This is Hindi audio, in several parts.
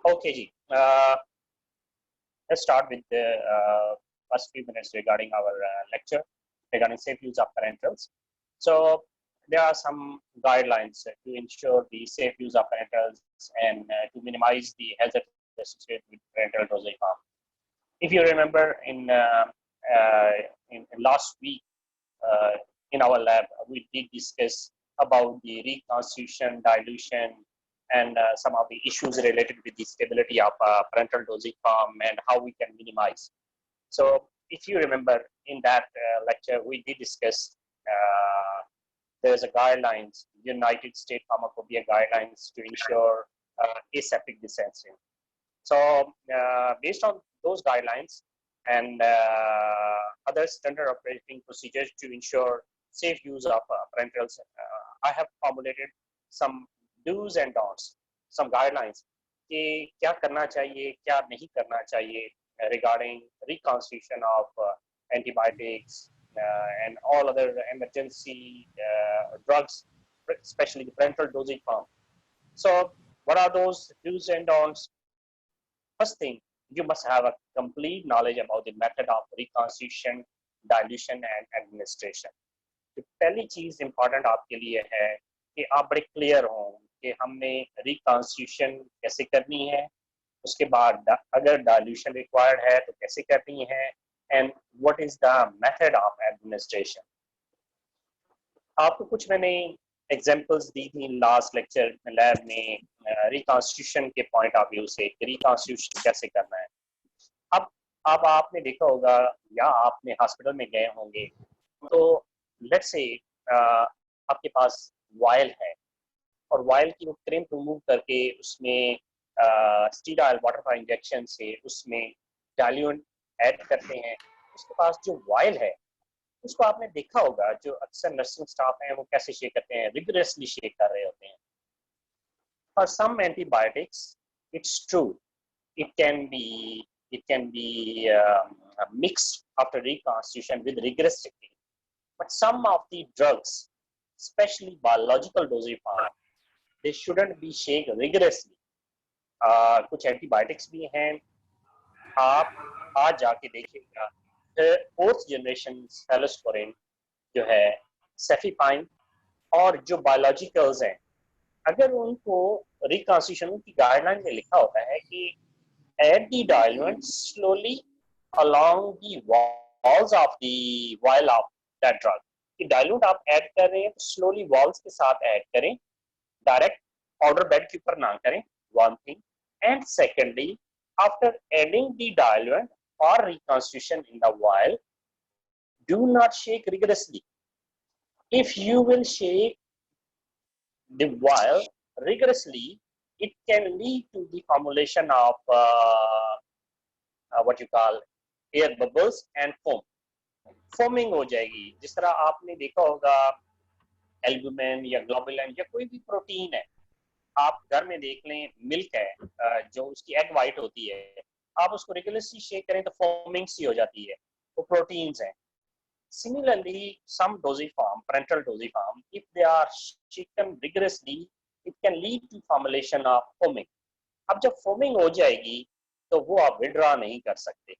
Okay, ji. Let's start with the first few minutes regarding our lecture regarding safe use of parentals. So there are some guidelines to ensure the safe use of parentals and to minimize the hazard associated with parental dosage form. If you remember in last week in our lab, we did discuss about the reconstitution, dilution, and some of the issues related with the stability of parental dosage form and how we can minimize. So if you remember in that lecture, we did discuss there's a guidelines, United States Pharmacopoeia guidelines to ensure aseptic dispensing. So based on those guidelines and other standard operating procedures to ensure safe use of parentals, I have formulated some do's and don'ts, some guidelines कि क्या करना चाहिए, क्या नहीं करना चाहिए regarding reconstitution of antibiotics and all other emergency drugs, especially the parental dosage form. So what are those do's and don'ts? First thing, you must have a complete knowledge about the method of reconstitution, dilution and administration. तो पहली चीज इंपॉर्टेंट आपके लिए है कि आप बड़े क्लियर हों कि हमने रिकॉन्स्टिट्यूशन कैसे करनी है, उसके बाद अगर डाइल्यूशन रिक्वायर्ड है तो कैसे करनी है, and what is the method of administration. आपको कुछ मैंने एग्जांपल्स दी थी लास्ट लेक्चर लैब में रिकॉन्स्टिट्यूशन के पॉइंट ऑफ व्यू से रिकॉन्स्टिट्यूशन कैसे करना है. अब आपने देखा होगा या आपने हॉस्पिटल में गए होंगे तो लेट्स से आपके पास वायल है और वायल की वो क्रीम रिमूव करके उसमें स्टीरॉइड वाटर का इंजेक्शन से उसमें डाइल्यूएंट ऐड करते हैं. उसके पास जो वायल है उसको आपने देखा होगा, जो अक्सर नर्सिंग स्टाफ हैं वो कैसे शेक करते हैं, रिगरसली शेक कर रहे होते हैं. For some antibiotics, it's true, it can be mixed after reconstitution with rigorous checking. But some of the drugs, especially biological dosage form, they shouldn't be shaken rigorously. कुछ एंटीबायोटिक्स भी हैं, आप आज जाके देखिएगा फोर्थ जनरेशन सेफलोस्पोरिन जो है, सेफिपाइन और जो बायोलॉजिकल्स हैं, अगर उनको रिकॉन्स्टिट्यूशन की गाइडलाइन में लिखा होता है कि add the diluent slowly along the walls of the vial of that drug. कि डाइल्यूट आप ऐड कर रहे हैं तो स्लोली वॉल्स के साथ ऐड करें, डायरेक्ट पाउडर बेड के ऊपर ना करें, one thing. And secondly, after adding the dilute और reconstitution in the vial, do not shake rigorously. If you will shake the vial rigorously, it can lead to the formulation of what you call air bubbles and foam. Foaming हो जाएगी. जिस तरह आपने देखा होगा एल्बुमिन या ग्लोबुलिन या कोई भी प्रोटीन है, आप घर में देख लें मिल्क है जो उसकी एग वाइट होती है, आप उसको रेगुलरली शेक करें तो फोमिंग सी हो जाती है, वो प्रोटीन्स हैं. Similarly, some dosage form, parental dosage form, if they are shaken rigorously, it can lead to formulation of foaming. अब जब फोमिंग हो जाएगी तो वो आप विड्रॉ नहीं कर सकते,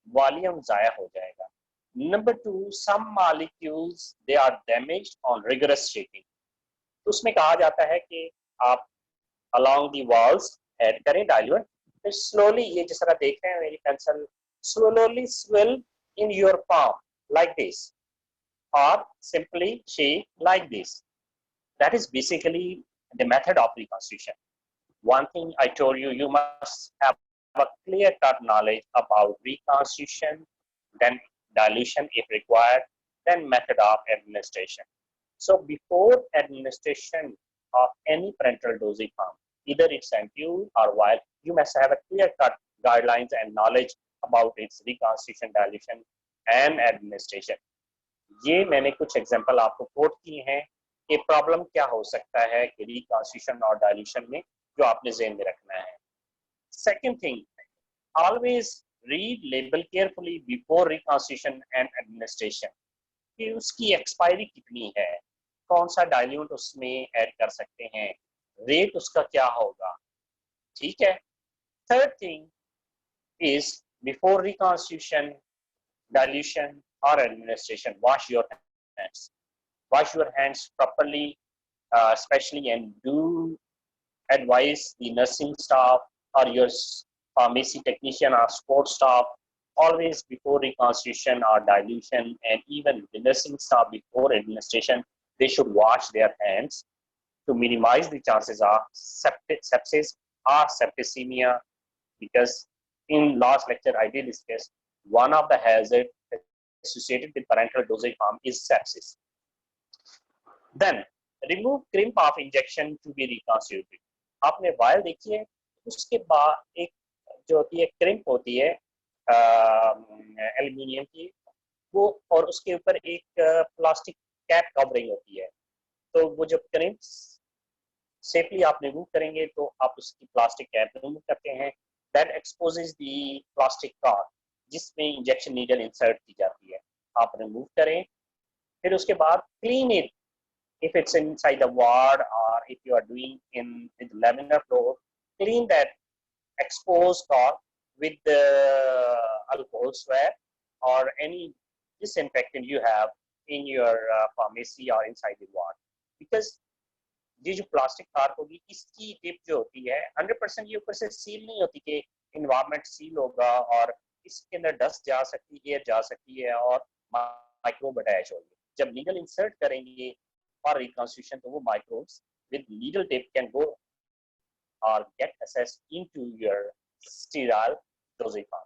वॉल्यूम जाया हो जाएगा. Number two, some molecules they are damaged on rigorous shaking. तो उसमें कहा जाता है कि आप along the walls ऐड करें डाइल्यूएंट, फिर slowly, ये जिस तरह देख रहे हैं मेरी pencil, slowly swill in your palm like this or simply shake like this. That is basically the method of reconstitution. One thing I told you, you must have a clear-cut knowledge about reconstitution, then dilution if required, then method of administration. So before administration of any parental dosage form, either it's ampule or vial, you must have a clear-cut guidelines and knowledge about its reconstitution, dilution and administration. ये मैंने कुछ एग्जांपल आपको कोट किए हैं कि प्रॉब्लम क्या हो सकता है कि रिकॉन्स्टिट्यूशन और डाइल्यूशन में, जो आपने ज़हन में रखना है. Second thing, always read label carefully before reconstitution and administration कि उसकी एक्सपायरी कितनी है, कौन सा डाइल्यूट उसमें ऐड कर सकते हैं, रेट उसका क्या होगा. ठीक है, Third thing is before reconstitution, dilution, or administration, wash your hands. Wash your hands properly, especially, and do advise the nursing staff or your pharmacy technician or support staff always before reconstitution or dilution, and even the nursing staff before administration, they should wash their hands to minimize the chances of sepsis or septicemia, because in last lecture I did discuss one of the hazards associated with parenteral dosage form is sepsis. Then remove crimp of injection to be reconstituted. आपने वायल देखी है, उसके बाद एक जो होती है क्रिम्प होती है एल्यूमिनियम की, वो और उसके ऊपर एक प्लास्टिक कैप कवरिंग होती है। तो वो जब क्रिम्प सेफली आप रिमूव करेंगे तो आप उसकी प्लास्टिक कैप रिमूव करते हैं, that exposes the plastic card जिसमें इंजेक्शन नीडल इंसर्ट की जाती है, आप रिमूव करें। फिर उसके बाद clean it if it's inside the ward or if you are doing in with laminar flow, clean that exposed cord with the alcohol swab or any disinfectant you have in your pharmacy or inside the ward, because ये जो प्लास्टिक कार होगी इसकी टिप जो होती है 100% ये ऊपर से सील नहीं होती कि इन्वायरमेंट सील होगा और इसके अंदर डस्ट जा सकती है, एयर जा सकती है और माइक्रोब अटैच होंगे। जब नीडल इंसर्ट करेंगे for reconstitution, तो वो microbes with needle tip can go or get access into your sterile dosage form.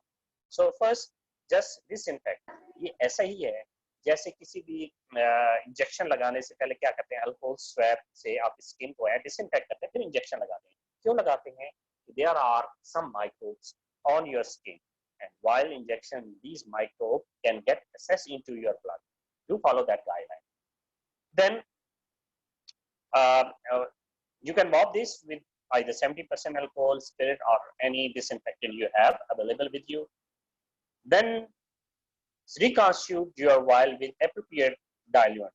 So first, just disinfect. ये ऐसा ही है जैसे किसी भी इंजेक्शन लगाने से पहले क्या करते हैं, अल्कोहल स्वैब से आप स्किन को डिसइंफेक्ट करते हैं, फिर इंजेक्शन लगाते हैं। क्यों लगाते हैं? There are some microbes on your skin, and while injection, these microbes can get access into your blood. Do follow that guideline. Then you can mop this with either 70% alcohol, spirit, or any disinfectant you have available with you. Then reconstitute your vial with appropriate diluent.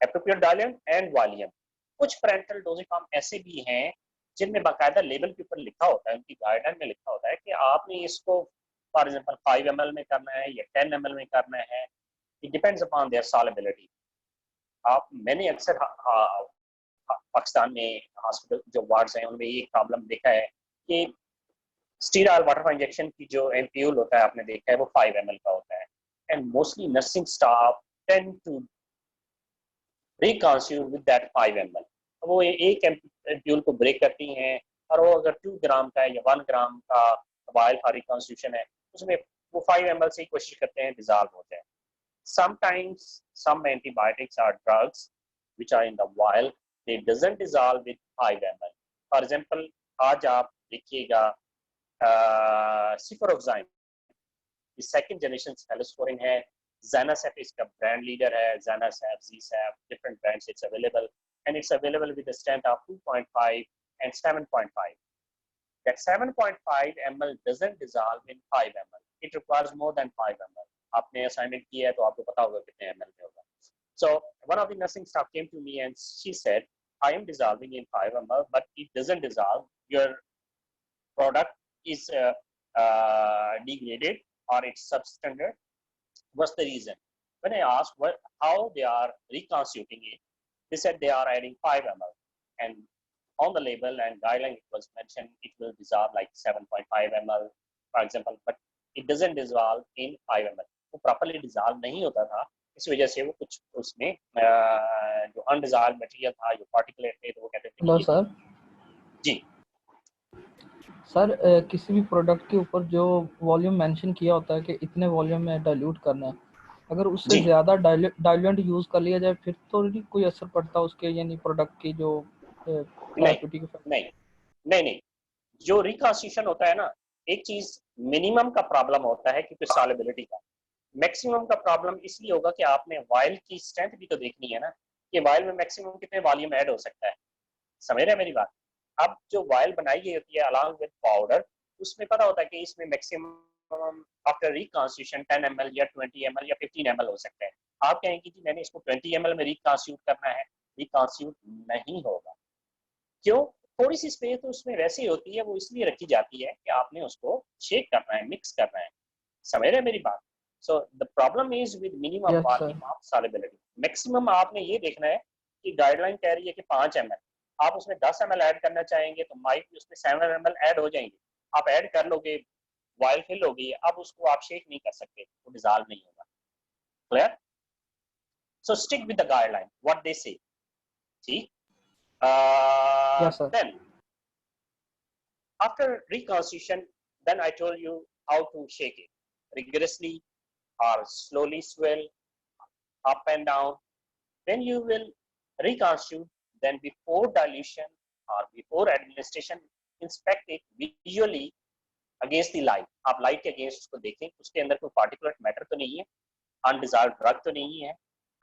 Appropriate diluent and volume. कुछ parenteral dosage form ऐसे भी हैं जिनमें बाकायदा लेबल के ऊपर लिखा होता है, उनकी गाइडलाइन में लिखा होता है कि आपने इसको फॉर एग्जांपल 5 ml में करना है या 10 ml में करना है। It depends upon their solubility. मैंने अक्सर पाकिस्तान में हॉस्पिटल जो वार्ड्स हैं उनमें ये प्रॉब्लम देखा है कि स्टीराइल वाटर फॉर इंजेक्शन की जो एम्प्यूल होता है आपने देखा है वो 5 ml का होता है, and mostly nursing staff tend to reconstitute with that 5 ml। वो एक एम्प्यूल को ब्रेक करती हैं और वो अगर 2 ग्राम का या 1 ग्राम का वायल फॉर रिकॉन्स्टिट्यूशन है उसमें वो 5 ml से ही कोशिश करते हैं डिजॉल्व हो जाए। Sometimes some antibiotics or drugs which are in the vial, they doesn't dissolve with 5 ml. For example, आज आप देखिएगा सिफरोक्साइन, ये सेकंड जनरेशन सेफलोस्पोरिन है, ज़ानासेप इसका ब्रांड लीडर है, ज़ानासेप, ज़ीसेप, different brands it's available, and it's available with a strength of 2.5 and 7.5. That 7.5 ml doesn't dissolve in 5 ml. It requires more than 5 ml. आपने असाइनमेंट किया है तो आपको पता होगा कितने ml में होगा। So one of the nursing staff came to me and she said, I am dissolving in 5 ml, but it doesn't dissolve. Your product is degraded or it's substandard. What's the reason? When I asked how they are reconstituting it, they said they are adding 5 ml, and on the label and guideline it was mentioned it will dissolve like 7.5 ml, for example, but it doesn't dissolve in 5 ml. वो प्रॉपर्ली डिजॉल्व नहीं होता था, इस वजह से वो कुछ उसमें जो अनडिजॉल्व मटेरियल था, जो पार्टिकुलेट थे, तो वो कहते थे हेलो सर जी सर किसी भी प्रोडक्ट के ऊपर जो वॉल्यूम मेंशन किया होता है कि इतने वॉल्यूम में डाइल्यूट करना है, अगर उससे ज़्यादा डाइल्यूएंट यूज़ कर लिया जाए फिर तो नहीं कोई असर पड़ता उसके, यानी प्रोडक्ट की जो नहीं, जो रिकॉन्स्टिट्यूशन होता है ना, एक चीज मिनिमम का प्रॉब्लम होता है क्योंकि सॉल्युबिलिटी का, मैक्सिमम का प्रॉब्लम इसलिए होगा कि आपने वाइल की स्ट्रेंथ भी तो देखनी है ना, कि वाइल में मैक्सिमम कितने वॉल्यूम ऐड हो सकता है, समझ रहे हैं मेरी बात। अब जो वाइल बनाई गई होती है अलॉन्ग विद पाउडर, उसमें पता होता है कि इसमें मैक्सिमम आफ्टर रिकॉन्स्टिट्यूशन 10 ml या 20 ml या 15 ml हो सकता है। आप कहेंगे कि मैंने इसको 20 ml में रिकॉन्स्टिट्यूट करना है, रिकॉन्स्टिट्यूट नहीं होगा। क्यों? थोड़ी सी स्पेस तो उसमें वैसे ही होती है, वो इसलिए रखी जाती है कि आपने उसको शेक करना है, मिक्स करना है। समझ रहे मेरी बात? So the problem is with minimum yes sir. Volume of solubility. Maximum आपने ये देखना है कि गाइडलाइन कह रही है कि 5 ml, आप उसमें 10 ml ऐड करना चाहेंगे तो माइट भी उसमें 7 ml ऐड हो जाएंगे। आप ऐड कर लोगे, वाइल फिल हो गई, अब उसको आप शेक नहीं कर सकते, वो डिजॉल्व नहीं होगा। Clear? So stick with the guideline what they से। ठीक। Yes sir. Then after reconstitution, then I told you how to shake it rigorously or slowly swell up and down. Then you will reconstitute. Then before dilution or before administration, inspect it visually against the light. आप लाइट के अगेंस्ट उसको देखें, उसके अंदर कोई पार्टिकुलेट मैटर तो नहीं है, अनडिजायर्ड ड्रग तो नहीं है।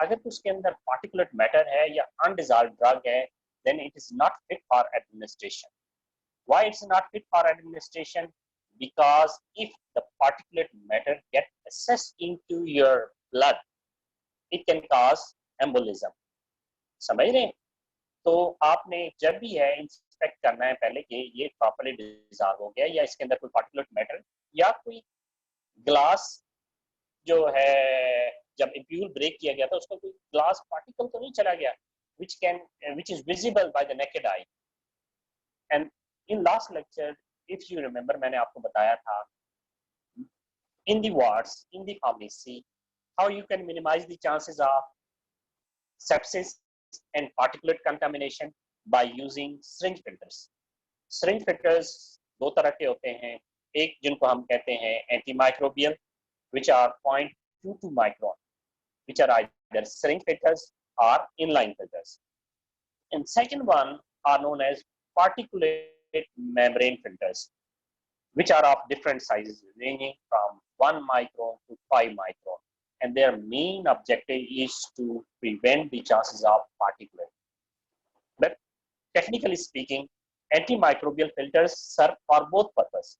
अगर उसके अंदर पार्टिकुलेट मैटर है या अनडिजायर्ड ड्रग है, then it is not fit for administration. Why it's not fit for administration? Because if the particulate matter get accessed into your blood, it can cause embolism. समझ रहे हैं? तो आपने जब भी है इंस्पेक्ट करना है पहले कि ये प्रॉपर्ली डिसॉल्व हो गया या इसके अंदर कोई पार्टिकुलेट मैटर या कोई ग्लास जो है जब इम्प्यूर ब्रेक किया गया था उसका कोई ग्लास पार्टिकल तो नहीं चला गया which is visible by the naked eye. And in last lecture, if you remember, मैंने आपको बताया था in the wards, in the pharmacy, how you can minimize the chances of sepsis and particulate contamination by using syringe filters. Syringe filters दो तरह के होते हैं, एक जिनको हम कहते हैं antimicrobial, which are 0.22 micron, which are either syringe filters or inline filters. And second one are known as particulate membrane filters, which are of different sizes, ranging from 1 micron to 5 micron. And their main objective is to prevent the chances of particulate. But technically speaking, antimicrobial filters serve for both purposes.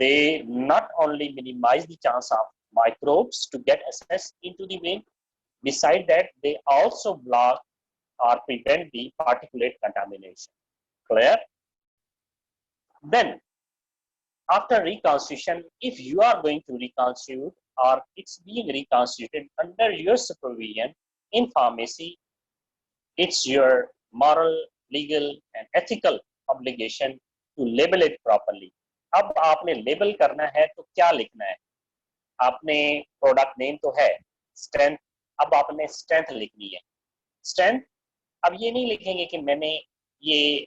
They not only minimize the chance of microbes to get access into the vein, besides that, they also block or prevent the particulate contamination. Clear? Then, after reconstitution, if you are going to reconstitute or it's being reconstituted under your supervision in pharmacy, it's your moral, legal and ethical obligation to label it properly. अब आपने लेबल करना है तो क्या लिखना है? आपने प्रोडक्ट नेम तो है स्ट्रेंथ, अब आपने स्ट्रेंथ लिखनी है। स्ट्रेंथ अब ये नहीं लिखेंगे कि मैंने ये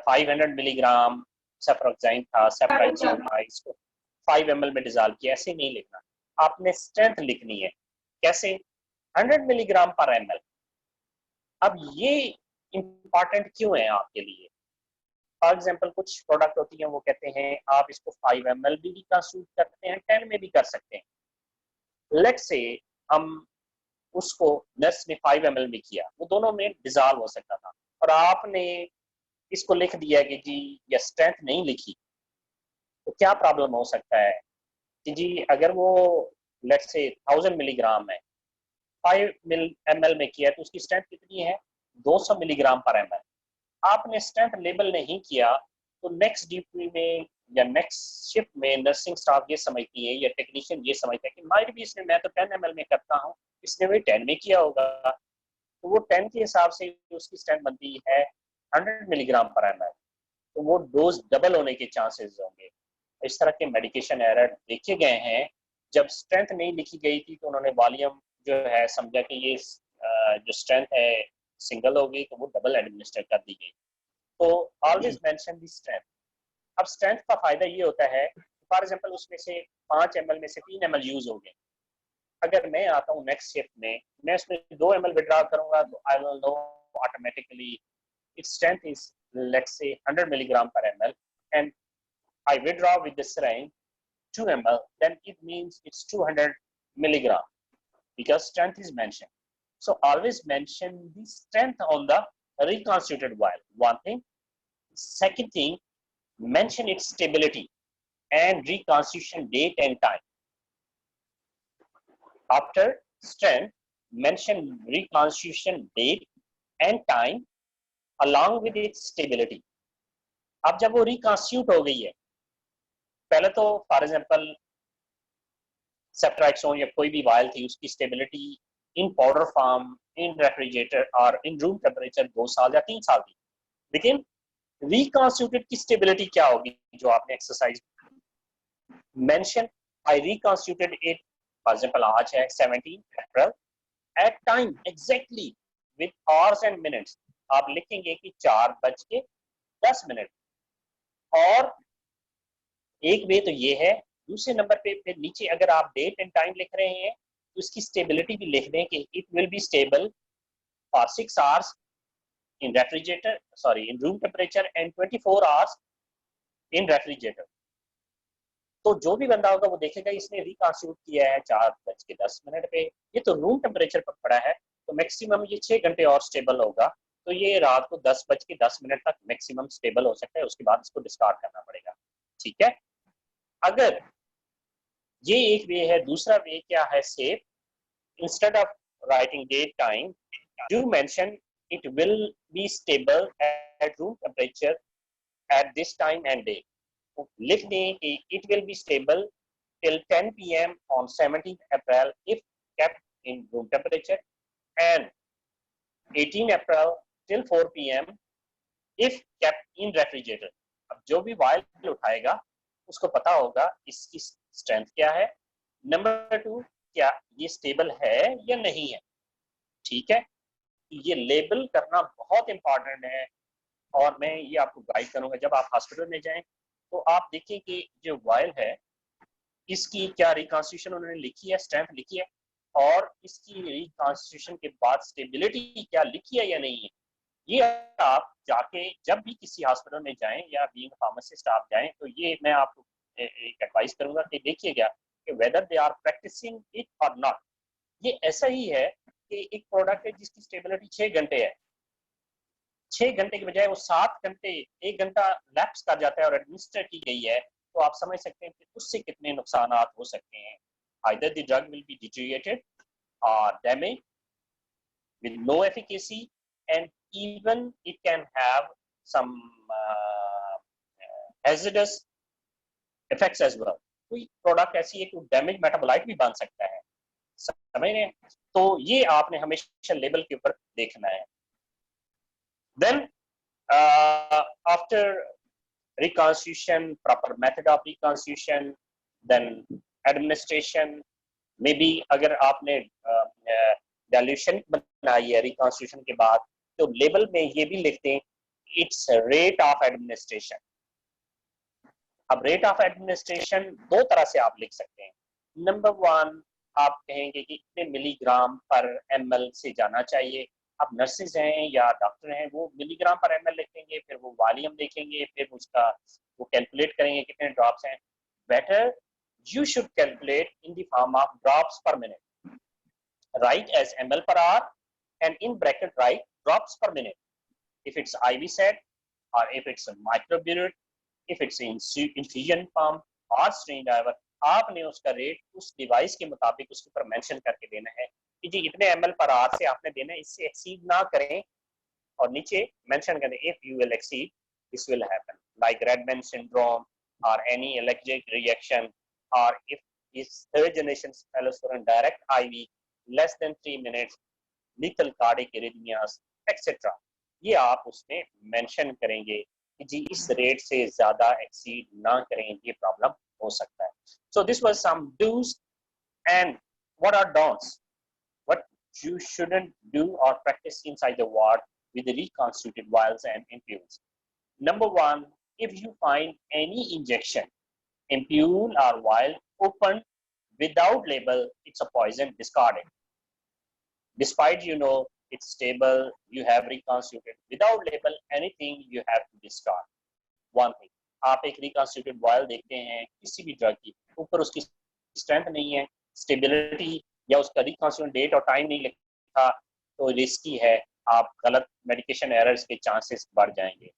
500 मिलीग्राम सेफ्रोक्साइन था, सेफ्राक्सिन था, इसको 5 ml में डिसॉल्व किया, ऐसे नहीं लिखना। आपने स्ट्रेंथ लिखनी है। कैसे? 100 मिलीग्राम पर ml। अब ये इंपॉर्टेंट क्यों है आपके लिए? फॉर एग्जाम्पल कुछ प्रोडक्ट होती है वो कहते हैं आप इसको 5 ml भी रिकॉन्स्टिट्यूट करते हैं, 10 में भी कर सकते हैं। लेट्स से हम उसको नर्स ने 5 ml में किया, वो दोनों में डिसॉल्व हो सकता था और आपने इसको लिख दिया कि जी या स्ट्रेंथ नहीं लिखी, तो क्या प्रॉब्लम हो सकता है कि जी अगर वो लेट्स से 1000 मिलीग्राम है, 5 ml में किया तो उसकी स्ट्रेंथ कितनी है? 200 मिलीग्राम पर ml। आपने स्ट्रेंथ लेबल नहीं किया तो नेक्स्ट ड्यूटी में या नेक्स्ट शिफ्ट में नर्सिंग स्टाफ ये समझती है या टेक्नीशियन ये समझता है कि माइट भी इसने, मैं तो 10 ml में करता हूँ, इसने वही 10 में किया होगा, तो वो 10 के हिसाब से उसकी स्ट्रेंथ बनती है 100 मिलीग्राम पर ml, तो वो डोज डबल होने के चांसेस होंगे। इस तरह के मेडिकेशन एरर देखे गए हैं। जब स्ट्रेंथ नहीं लिखी गई थी तो उन्होंने वॉल्यूम जो है समझा कि ये जो स्ट्रेंथ है सिंगल हो गई, तो वो डबल एडमिनिस्टर कर दी गई। तो ऑलवेज मेंशन द स्ट्रेंथ। अब स्ट्रेंथ का फायदा ये होता है, फॉर एग्जांपल उसमें से 5 ml में से 3 ml यूज हो गए, अगर मैं आता हूँ नेक्स्ट शिफ्ट में, मैं उसमें 2 ml विड्रॉ करूंगा तो I will know automatically its strength is let's say 100 milligram per ml and I withdraw with the syringe 2 ml, then it means it's 200 milligram because strength is mentioned. So always mention the strength on the reconstituted vial. One thing. Second thing, mention its stability and reconstitution date and time. After strength, mention reconstitution date and time along with its stability. अब जब वो रिकॉन्स्टिट्यूट हो गई है, पहले तो फॉर एग्जांपल सेप्ट्राइक्सोन या कोई भी वायल थी, उसकी stability in powder form, in refrigerator और इन रूम टेम्परेचर 2 साल या 3 साल थी। लेकिन रिकॉन्स्टिट्यूटेड की स्टेबिलिटी क्या होगी, जो आपने exercise mention, I reconstituted it, for example आज है 17 अप्रैल, at time exactly with hours and minutes, आप लिखेंगे कि 4:10 और एक वे तो ये है। दूसरे नंबर पे फिर नीचे अगर आप डेट एंड टाइम लिख रहे हैं तो इसकी स्टेबिलिटी भी लिख दें कि it will be stable for 6 hours in refrigerator, sorry in room temperature and 24 hours in refrigerator. तो जो भी बंदा होगा वो देखेगा इसने रिकॉन्स्टिट्यूट किया है 4:10 पे, ये तो रूम टेम्परेचर पर पड़ा है, तो मैक्सिमम ये 6 घंटे और स्टेबल होगा, तो ये रात को 10:10 तक मैक्सिमम स्टेबल हो सकता है, उसके बाद इसको डिस्कार्ड करना पड़ेगा। ठीक है, अगर ये एक वे है। दूसरा वे क्या है, safe, instead of writing date time do mention it will be stable at room temperature at this time and day. लिख दें कि it will be stable till 10 p.m. on 17th April if kept in room temperature and 18 April till 4 p.m. if kept in refrigerator। अब जो भी वायल उठाएगा उसको पता होगा इसकी स्ट्रेंथ क्या है, नंबर 2 क्या ये स्टेबल है या नहीं है। ठीक है, ये लेबल करना बहुत इंपॉर्टेंट है, और मैं ये आपको गाइड करूंगा। जब आप हॉस्पिटल में जाएं तो आप देखें कि जो वायल है इसकी क्या रिकॉन्स्टिट्यूशन उन्होंने लिखी है, स्ट्रेंथ लिखी है, और इसकी रिकॉन्स्टिट्यूशन के बाद स्टेबिलिटी क्या लिखी है या नहीं है। ये आप जाके जब भी किसी हॉस्पिटल में जाएं या बीइंग फार्मासिस्ट आप जाएं तो ये मैं आपको एक एडवाइस करूंगा कि देखिएगा कि whether they are practising it और नॉट। ये ऐसा ही है कि एक प्रोडक्ट है जिसकी स्टेबिलिटी 6 घंटे है, 6 घंटे की बजाय वो 7 घंटे, 1 घंटा लैप्स कर जाता है और एडमिनिस्टर की गई है, तो आप समझ सकते हैं कि उससे कितने नुकसान हो सकते हैं। either the drug will be deteriorated or damaged with no efficacy, and even it can have some hazardous effects as well। कोई प्रोडक्ट ऐसी है कि डैमेज मेटाबोलाइट भी बन सकता है, समझ रहे हैं। तो ये आपने हमेशा लेबल के ऊपर देखना है। Then after reconstitution, proper method of reconstitution, then administration, maybe अगर आपने डाइल्यूशन बनाई है रिकॉन्स्टिट्यूशन के बाद तो लेबल में ये भी लिखते हैं इट्स रेट ऑफ एडमिनिस्ट्रेशन। अब रेट ऑफ एडमिनिस्ट्रेशन 2 तरह से आप लिख सकते हैं। नंबर 1 आप कहेंगे कि इतने मिलीग्राम पर ml से जाना चाहिए। अब नर्सेज हैं या डॉक्टर हैं वो मिलीग्राम पर ml लिखेंगे, फिर वो वॉल्यूम देखेंगे, फिर उसका वो कैलकुलेट करेंगे कितने ड्रॉप्स हैं। Better you should calculate in the form of drops per minute, write as ml per hour and in bracket write drops per minute if it's IV set or if it's a microburette, if it's in infusion pump or syringe driver। आपने उसका रेट उस डिवाइस के मुताबिक उसके ऊपर मेंशन करके देना है कि जी इतने ml per hour से आपने देना है, इससे एक्सीड ना करें, और नीचे मेंशन करें if you will exceed this will happen like Redman syndrome or any allergic reaction, or if is third generation cephalosporin direct IV less than 3 minutes, lethal cardiac arrhythmias etc। ये आप उसमें मेंशन करेंगे कि जी इस रेट से ज्यादा एक्सीड ना करें, ये प्रॉब्लम हो सकता है। So this was some do's and what are don'ts, what you shouldn't do or practice inside the ward with the reconstituted vials and ampules. Number 1, if you find any injection, ampule or vial open without label, it's a poison, discard it. Despite you know it's stable, you have reconstituted without label, anything you have to discard। One thing, आप एक reconstituted vial देखते हैं किसी भी ड्रग की, ऊपर उसकी स्ट्रेंथ नहीं है, स्टेबिलिटी या उसका reconstitution डेट और टाइम नहीं लिखा, तो रिस्की है, आप गलत मेडिकेशन एरर्स के चांसेस बढ़ जाएंगे।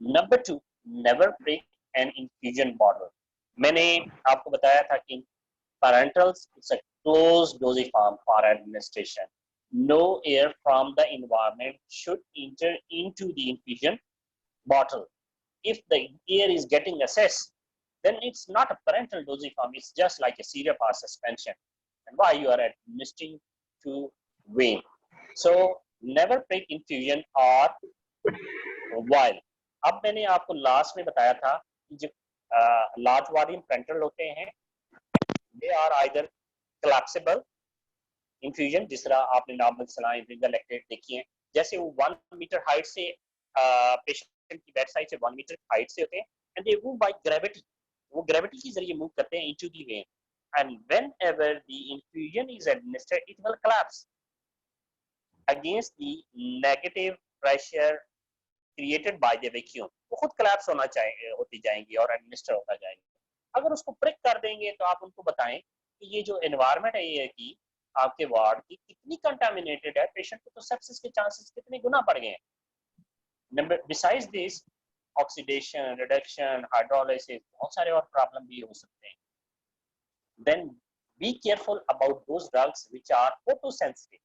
Number 2, never break an infusion bottle. मैंने आपको बताया था कि parentals it's a closed dosage form for administration. no air from the environment should enter into the infusion bottle. If the air is getting access, then it's not a parental dosage form, it's just like a syrup or suspension. And why you are administering to vein. So never prick infusion or while. अब मैंने आपको लास्ट में बताया था कि जो लार्ज वॉल्यूम पेरेंटल होते हैं, they are either collapsible infusion, जिस तरह आपने नॉर्मल सलाइन रिंगर लैक्टेट देखी है, जैसे वो 1 मीटर हाइट से पेशेंट की बेड साइड से 1 मीटर हाइट से होते हैं, and they move by gravity, वो ग्रेविटी के जरिए मूव करते हैं into the when, and whenever the infusion is administered it will collapse against the negative pressure created by the vacuum, वो खुद कोलैप्स होती जाएंगी और एडमिनिस्टर होता जाएगा। अगर उसको प्रिक कर देंगे तो आप उनको बताएं कि ये जो एनवायरनमेंट है ये की आपके वार्ड की कितनी कंटामिनेटेड है, पेशेंट को तो सेप्सिस के चांसेस कितने गुना बढ़ गए हैं। Number besides this oxidation, reduction, hydrolysis, बहुत सारे और प्रॉब्लम भी हो सकते हैं। Then be careful about those drugs which are photosensitive.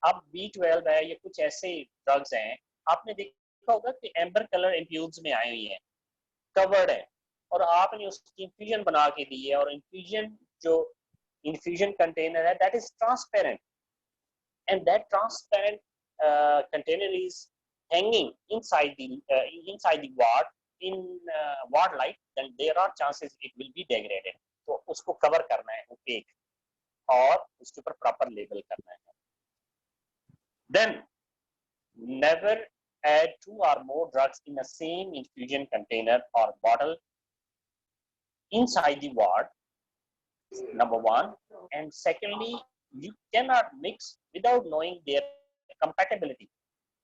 अब B12 है, ये कुछ ऐसे ड्रग्स हैं, आपने देखा होगा कि एम्बर कलर इंफ्यूज में आई हुई है, कवर्ड है, और आपने उसकी इंफ्यूजन बना के दी है, और इंफ्यूजन जो infusion container है, that is transparent, and that transparent container is hanging inside the ward in ward light, then there are chances it will be degraded. तो उसको कवर करना है opaque और उसके ऊपर प्रॉपर लेबल करना है। Then never add 2 or more drugs in the same infusion container or bottle inside the ward, number one, and secondly you cannot mix without knowing their compatibility.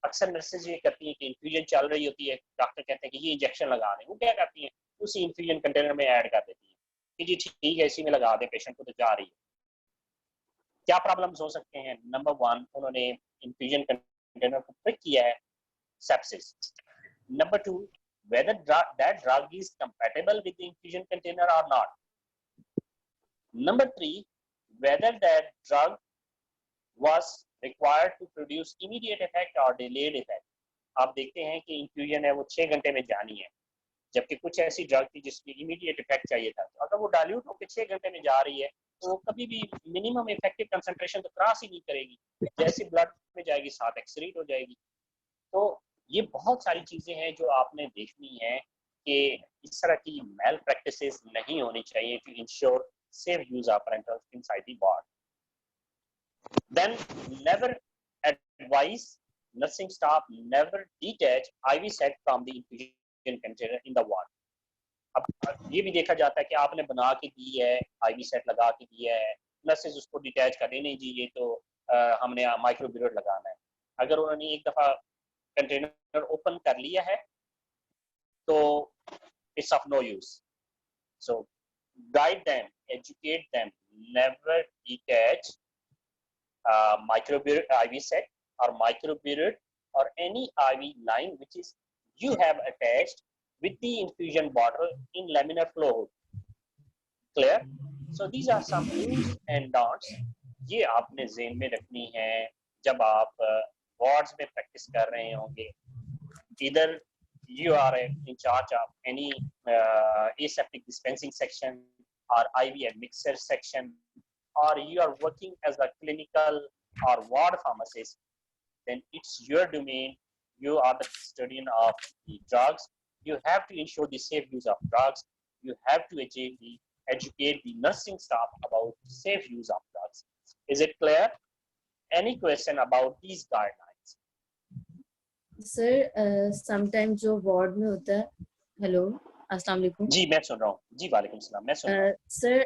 अक्सर नर्सेज ये करती हैं कि इन्फ्यूजन चल रही होती है, डॉक्टर कहते हैं कि ये इंजेक्शन लगा रहे हैं, वो क्या करती हैं उसी इन्फ्यूजन कंटेनर में ऐड कर देती हैं कि जी ठीक है इसी में लगा दें, पेशेंट को तो जा रही है। क्या प्रॉब्लम्स हो सकते हैं? नंबर वन, उन्होंने इन्फ्यूजन कंटेनर को प्रिक किया है, sepsis. Number two, whether that drug is compatible with the infusion container or not. Number three, whether that drug was required to produce immediate effect or delayed effect. आप देखते हैं कि इंफ्यूजन है वो 6 घंटे में जानी है, जबकि कुछ ऐसी ड्रग थी जिसमें इमीडिएट इफेक्ट चाहिए था। तो अगर वो डाइल्यूट होकर 6 घंटे में जा रही है तो वो कभी भी मिनिमम इफेक्टिव कंसंट्रेशन तो क्रॉस ही नहीं करेगी, जैसे ब्लड में जाएगी साथ एक्सक्रीट हो जाएगी। तो ये बहुत सारी चीजें हैं जो आपने देखनी है कि इस तरह की मेल प्रैक्टिसेस नहीं होनी चाहिए to ensure safe use of parentals inside the ward. Then never advise nursing staff never detach IV set from the infusion container in the ward. अब ये भी देखा जाता है कि आपने बना के दी है, IV सेट लगा के दिया है, नर्सेज उसको डिटैच कर नहीं जी ये तो हमने माइक्रोब्यूरेट लगाना है। अगर उन्होंने एक दफा कंटेनर ओपन कर लिया है तो it's of no use. So guide them, educate them, never detach microburette IV set or microburette or any IV line which is you have attached with the infusion bottle in laminar flow hood. Clear? So these are some do's and don'ts. ये आपने ज़हन में रखनी है जब आप वार्ड्स में प्रैक्टिस कर रहे होंगे। Either you are in charge of any aseptic dispensing section or IV and mixer section, or you are working as a clinical or ward pharmacist, then it's your domain. You are the custodian of the drugs. You have to ensure the safe use of drugs. You have to educate the nursing staff about safe use of drugs. Is it clear? Any question about these guidelines? Sir sometime जो वार्ड में होता है, हेलो अस्सलाम वालेकुम। जी मैं सुन रहा हूँ। जी वालेकुम सलाम, मैं सुन रहा हूँ। सर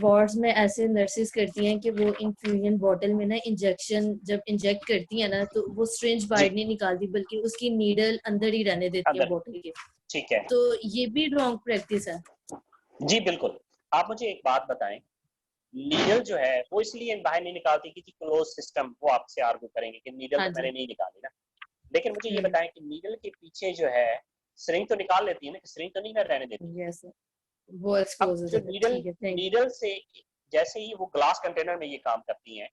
वार्ड्स में ऐसे नर्सेज करती हैं कि वो इन्फ्यूजन बॉटल में ना इंजेक्शन जब इंजेक्ट करती है ना तो वो सिरिंज बाहर नहीं निकालती बल्कि उसकी नीडल अंदर ही रहने देती है बॉटल के। ठीक है, तो ये भी रॉन्ग प्रैक्टिस है। जी बिल्कुल। आप मुझे एक बात बताएं, नीडल जो है वो इसलिए बाहर नहीं निकालती कि क्लोज सिस्टम, वो आपसे आर्ग्यू करेंगे कि नीडल तो मैंने नहीं निकाली ना, लेकिन मुझे ये बताएं कि नीडल के पीछे जो है सिरिंज तो निकाल लेती है ना, सिरिंज तो नहीं ना रहने देती। यस वो एक्सपोज है। नीडल से जैसे ही वो ग्लास कंटेनर में ये काम करती हैं,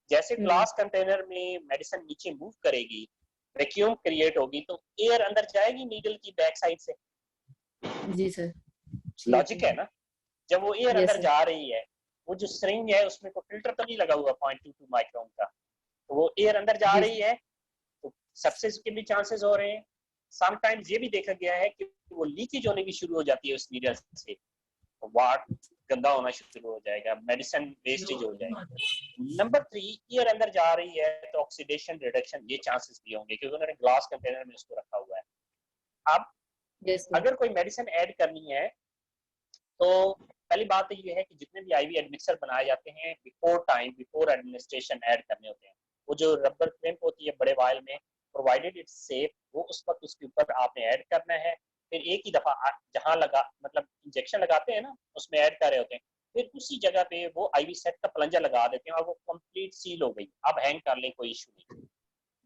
जैसे ग्लास कंटेनर में मेडिसिन नीचे मूव करेगी, वैक्यूम क्रिएट होगी, तो एयर अंदर जाएगी नीडल की बैक साइड से। जी सर, लॉजिक है ना। जब वो एयर अंदर सर। जा रही है, वो जो सिरिंज है उसमें कोई फिल्टर तो नहीं लगा हुआ 0.22 माइक्रोन का, तो वो एयर अंदर जा रही है, तो सक्सेस के भी चांसेस हो रहे हैं। समटाइम्स ये भी देखा गया है कि वो लीकेज होने भी शुरू हो जाती है उस नीडल से, तो वाट गंदा होना शुरू हो जाएगा, मेडिसिन वेस्टेज हो जाएगी। नंबर 3, एयर अंदर जा रही है तो ऑक्सीडेशन रिडक्शन ये चांसेस भी होंगे, क्योंकि उन्होंने ग्लास कंटेनर में उसको रखा हुआ है। अब अगर कोई मेडिसिन ऐड करनी है तो पहली बात तो ये है कि जितने भी आईवी एडमिक्सर बनाए जाते हैं, बिफोर एडमिनिस्ट्रेशन ऐड करने होते हैं। वो जो रबर क्लैंप होती है बड़े वायल में, प्रोवाइडेड इट्स सेफ, वो उस वक्त उसके ऊपर आपने ऐड करना है। फिर एक ही दफा जहां लगा, मतलब इंजेक्शन लगाते हैं ना, उसमें ऐड कर रहे होते हैं, फिर उसी जगह पे वो आईवी सेट का प्लंजर लगा देते हैं और वो कंप्लीट सील हो गई, अब हैंग कर ले, कोई इशू नहीं।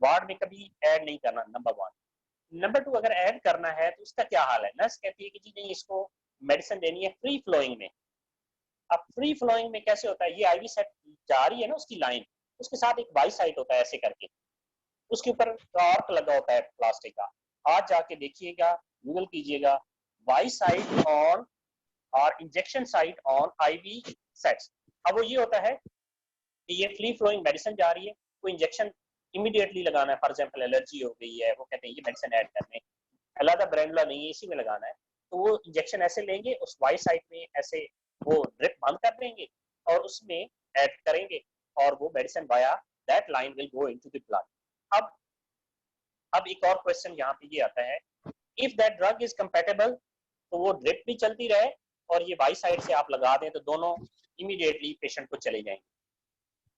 वार्ड में कभी ऐड नहीं करना, नंबर 1। नंबर 2, अगर ऐड करना है तो उसका क्या हाल है। नर्स कहती है कि जी नहीं, इसको मेडिसिन देनी है फ्री फ्लोइंग में। अब फ्री फ्लोइंग में कैसे होता है, ये आईवी सेट जा रही है ना उसकी लाइन, उसके साथ एक वाई साइट होता है ऐसे करके, उसके ऊपर कॉर्क लगा होता है प्लास्टिक का। आज जाके देखिएगा, गूगल कीजिएगा, वाई साइट ऑन और injection site on IV sets. अब वो ये होता है कि ये फ्री फ्लोइंग मेडिसिन जा रही है, कोई इंजेक्शन इमीडिएटली लगाना है, फॉर एग्जाम्पल एलर्जी हो गई है, वो कहते हैं ये मेडिसिन ऐड करने, अलादा ब्रांडला नहीं है, इसी में लगाना है, तो वो इंजेक्शन ऐसे लेंगे, उस वाई साइड में ऐसे वो ड्रिप बंद कर देंगे और उसमें ऐड करेंगे, और वो medicine via that line will go into the blood. अब एक और क्वेश्चन यहाँ पे ये आता है, if that drug is compatible, तो वो ड्रिप भी चलती रहे और ये वाई साइड से आप लगा दें तो दोनों इमीडिएटली पेशेंट को चले जाएंगे।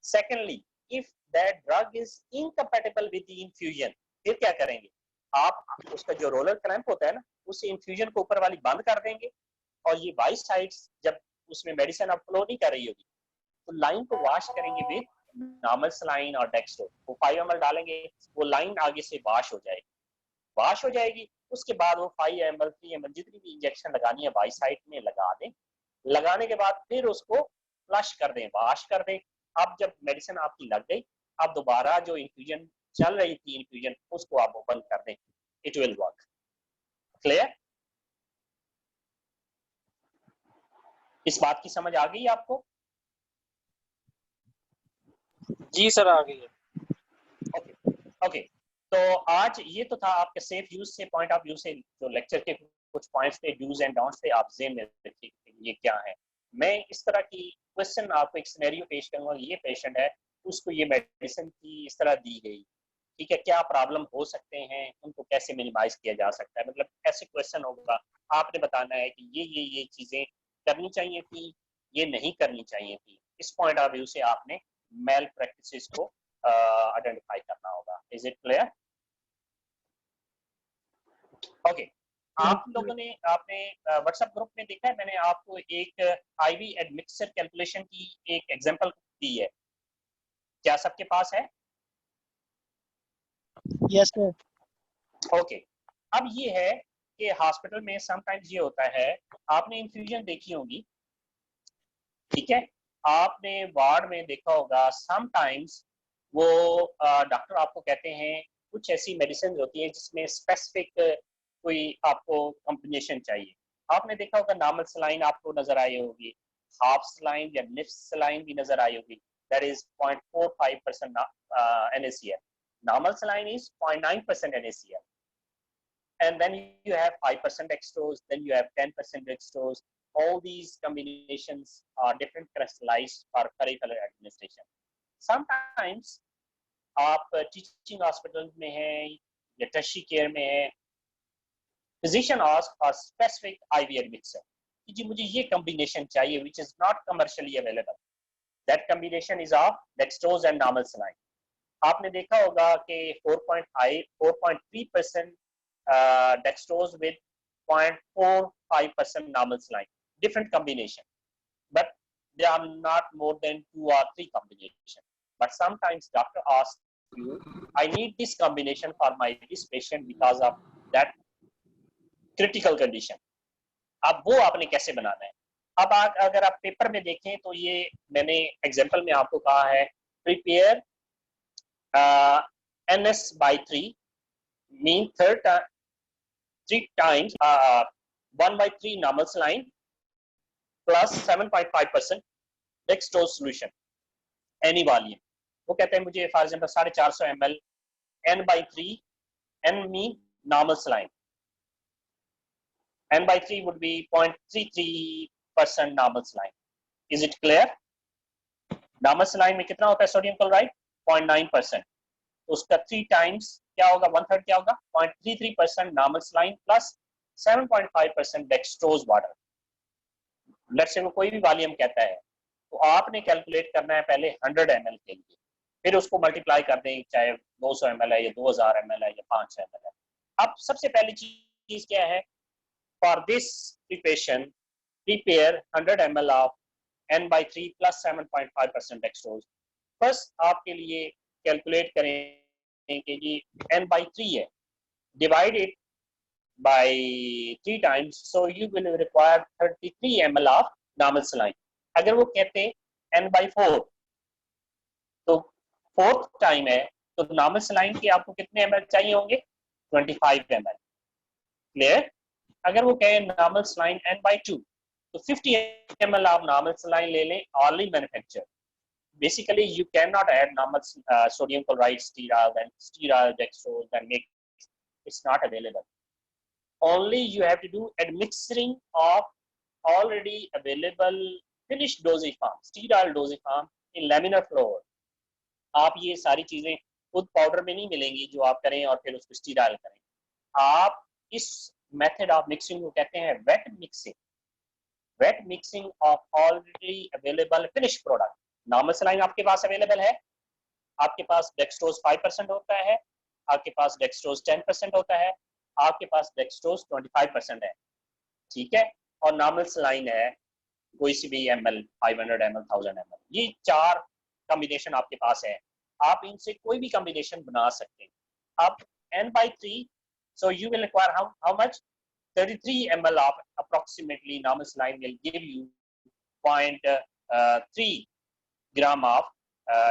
Secondly, if that drug is incompatible with the infusion, फिर क्या करेंगे आप, उसका जो रोलर क्लैंप होता है ना, उस इन्फ्यूजन को ऊपर वाली बंद कर देंगे, और ये वाई साइड्स जब उसमें मेडिसिन अब फ्लो नहीं कर रही होगी, तो लाइन को वॉश करेंगे विद नॉर्मल सलाइन और डेक्स्ट्रो, वो 5 ml डालेंगे, वो लाइन आगे से वॉश हो जाएगी। उसके बाद वो 5 ml 3 ml जितनी भी इंजेक्शन लगानी है वाई साइड में लगा दें। लगाने के बाद फिर उसको फ्लश कर दें, वॉश कर दें। अब जब मेडिसिन आपकी लग गई, अब दोबारा जो इन्फ्यूजन चल रही थी इन्फ्यूजन, उसको आप ओपन कर दें, इट विल वर्क। क्लियर? इस बात की समझ आ गई आपको? जी सर, आ गई है। ओके, तो आज ये तो था आपके सेफ यूज से पॉइंट ऑफ व्यू से, जो लेक्चर के कुछ पॉइंट्स थे, डूज एंड डोंट्स थे, आप ज़हन में रखिए ये क्या है। मैं इस तरह की क्वेश्चन आपको एक सिनेरियो पेश करूंगा, ये पेशेंट है, उसको ये मेडिसिन की इस तरह दी गई, ठीक है, क्या प्रॉब्लम हो सकते हैं, उनको कैसे मिनिमाइज किया जा सकता है, मतलब ऐसे क्वेश्चन होगा, आपने बताना है कि ये चीजें करनी चाहिए थी, ये नहीं करनी चाहिए थी। इस पॉइंट ऑफ व्यू से आपने मेल प्रैक्टिसेस को आइडेंटिफाई करना होगा। Is it clear? ओके, आप लोगों ने आपने व्हाट्सएप ग्रुप में देखा है, मैंने आपको एक आईवी एडमिक्सर कैलकुलेशन की एक एग्जांपल दी है, क्या सबके पास है? Yes sir. ओके, अब ये है कि हॉस्पिटल में समटाइम्स ये होता है, आपने इन्फ्यूजन देखी होगी, ठीक है, आपने वार्ड में देखा होगा, समटाइम्स वो डॉक्टर आपको कहते हैं कुछ ऐसी मेडिसिन होती है जिसमें स्पेसिफिक कोई आपको कॉम्बिनेशन चाहिए। आपने देखा होगा नॉर्मल सलाइन आपको नजर आई होगी, हाफ सलाइन या निफ्स सलाइन भी नजर आई होगी, that is 0.45% NaCl. Normal saline is 0.9% NaCl. And then you have 5% dextrose, then you have 10% dextrose. All these combinations are different crystallized for peripheral administration. Sometimes आप टीचिंग हॉस्पिटल में हैं या टर्शियरी केयर में हैं, physician ask for specific IV admixture कि जी मुझे ये कॉम्बिनेशन चाहिए which is not commercially available. That combination is of dextrose and normal saline. आपने देखा होगा कि 4.3% dextrose with 0.45% normal saline, different combination, but they are not more than 2 or 3 combination. But sometimes doctor asks you, I need this combination for this patient because of that critical condition. अब वो आपने कैसे बनाना है? अब अगर आप पेपर में देखें तो ये मैंने एग्जाम्पल में आपको कहा है prepare NS by 3 mean 3 times 1 by 3 normal saline plus 7.5% dextrose solution any volume. वो कहते हैं मुझे for example 450 ml n by 3 n mean normal saline, n by 3 would be 0.33% normal saline. Is it clear? normal saline में कितना होता है सोडियम क्लोराइड 0.9%, तो उसका 3 टाइम्स क्या होगा, 1/3 क्या होगा 0.33% normal saline plus 7.5% dextrose water. Let's say वो कोई भी वॉल्यूम कहता है तो आपने कैलकुलेट करना है पहले 100 ml के लिए, फिर उसको मल्टीप्लाई कर दें चाहे 200 ml है या 2000 ml है या 500 ml है. अब सबसे पहली चीज क्या है, for this preparation prepare 100 ml of n by 3 plus 7.5% dextrose. First आपके लिए कैलकुलेट करें कि ये n by 3 है, divide it by 3 times, so you will require 33 ml of normal saline. अगर वो कहते n by 4 तो फोर्थ टाइम है तो नॉर्मल सलाइन के आपको कितने ml चाहिए होंगे 25 ml. क्लियर? अगर वो कहें नॉर्मल सलाइन n by 2 तो 50 ml आप नॉर्मल सलाइन ले लें already manufacture. Basically you cannot add normal sodium chloride stearoid and stearoid dextrose and make it's not available. Only you have to do admixturing of already available finished dosage form, sterile dosage form in laminar flow. आप ये सारी चीजें खुद पाउडर में नहीं मिलेंगी जो आप करें और फिर उसको स्टीराइल करें. आप इस मेथड ऑफ मिक्सिंग को कहते हैं wet mixing. Wet mixing of already available finished product. Normal saline आपके पास अवेलेबल है, आपके पास डेक्सट्रोज 5% होता है, आपके पास डेक्सट्रोज 10% होता है, आपके पास डेक्सट्रोज 25% है. ठीक है, और नॉर्मल सलाइन है कोई सी भी ml 500 ml 1000 ml. ये 4 कॉम्बिनेशन आपके पास है, आप इनसे कोई भी कॉम्बिनेशन बना सकते हैं. अब n by 3 so you will require how much 33 ml of approximately normal saline will give you 0.3 gram of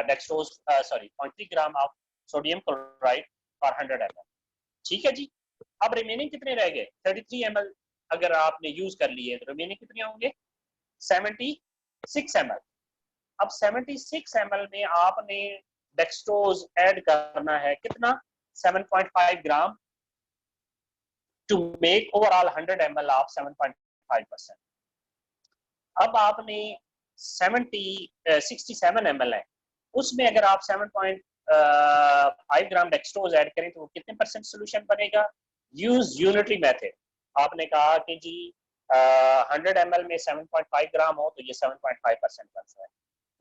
dextrose 0.3 gram of sodium chloride per 100 ml. ठीक है जी. अब रिमेनिंग कितने रह गए 33 ml अगर आपने यूज कर लिए तो रिमेनिंग कितने होंगे 76 ml. अब 76 ml में आपने डेक्सट्रोज ऐड करना है कितना 7.5 gram to make overall 100 ml of 7.5%. अब आपने 67 ml है, उसमें अगर आप 7.5 ग्राम डेक्सट्रोज ऐड करें तो वो कितने परसेंट सोल्यूशन बनेगा. Use unitary method. आपने कहा कि जी 100 ml में 7.5 ग्राम हो तो ये 7.5% बनता है,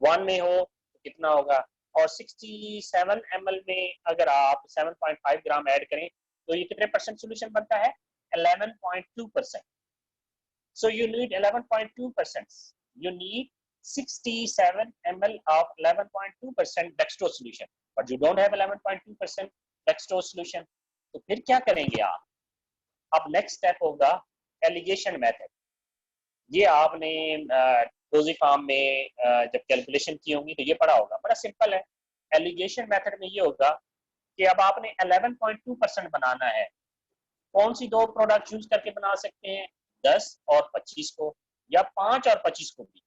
1 में हो तो कितना होगा, और 67 ml में अगर आप 7.5 ग्राम ऐड करें तो ये कितने परसेंट सोल्यूशन बनता है 11.2%. So you need 11.2%. You need 67 ml of 11.2% dextrose solution, but you don't have 11.2% dextrose solution. तो फिर क्या करेंगे आप. अब नेक्स्ट स्टेप होगा एलिगेशन मेथड. ये आपने डोजी फार्म में जब कैलकुलेशन की होंगी तो ये पढ़ा होगा, बड़ा सिंपल है. एलिगेशन मेथड में ये होगा कि अब आपने 11.2% बनाना है. कौन सी 2 प्रोडक्ट यूज करके बना सकते हैं 10 और 25 को या 5 और 25 को भी.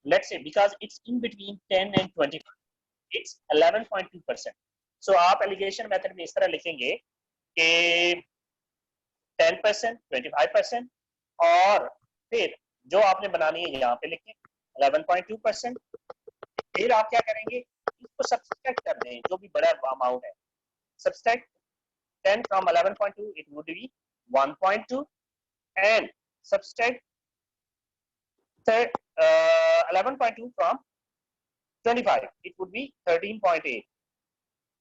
Let's say because it's in between 10 and 25 it's 11.2%. सो आप एलिगेशन मेथड में इस तरह लिखेंगे कि 10%, 25% और फिर जो आपने बनानी है यहाँ पे लिखें 11.2%. फिर आप क्या करेंगे इसको सब्सट्रैक्ट कर दें जो भी बड़ा अमाउंट है. Subtract 10 from 11.2 it would be 1.2 and subtract 11.2 from 25 it would be 13.8.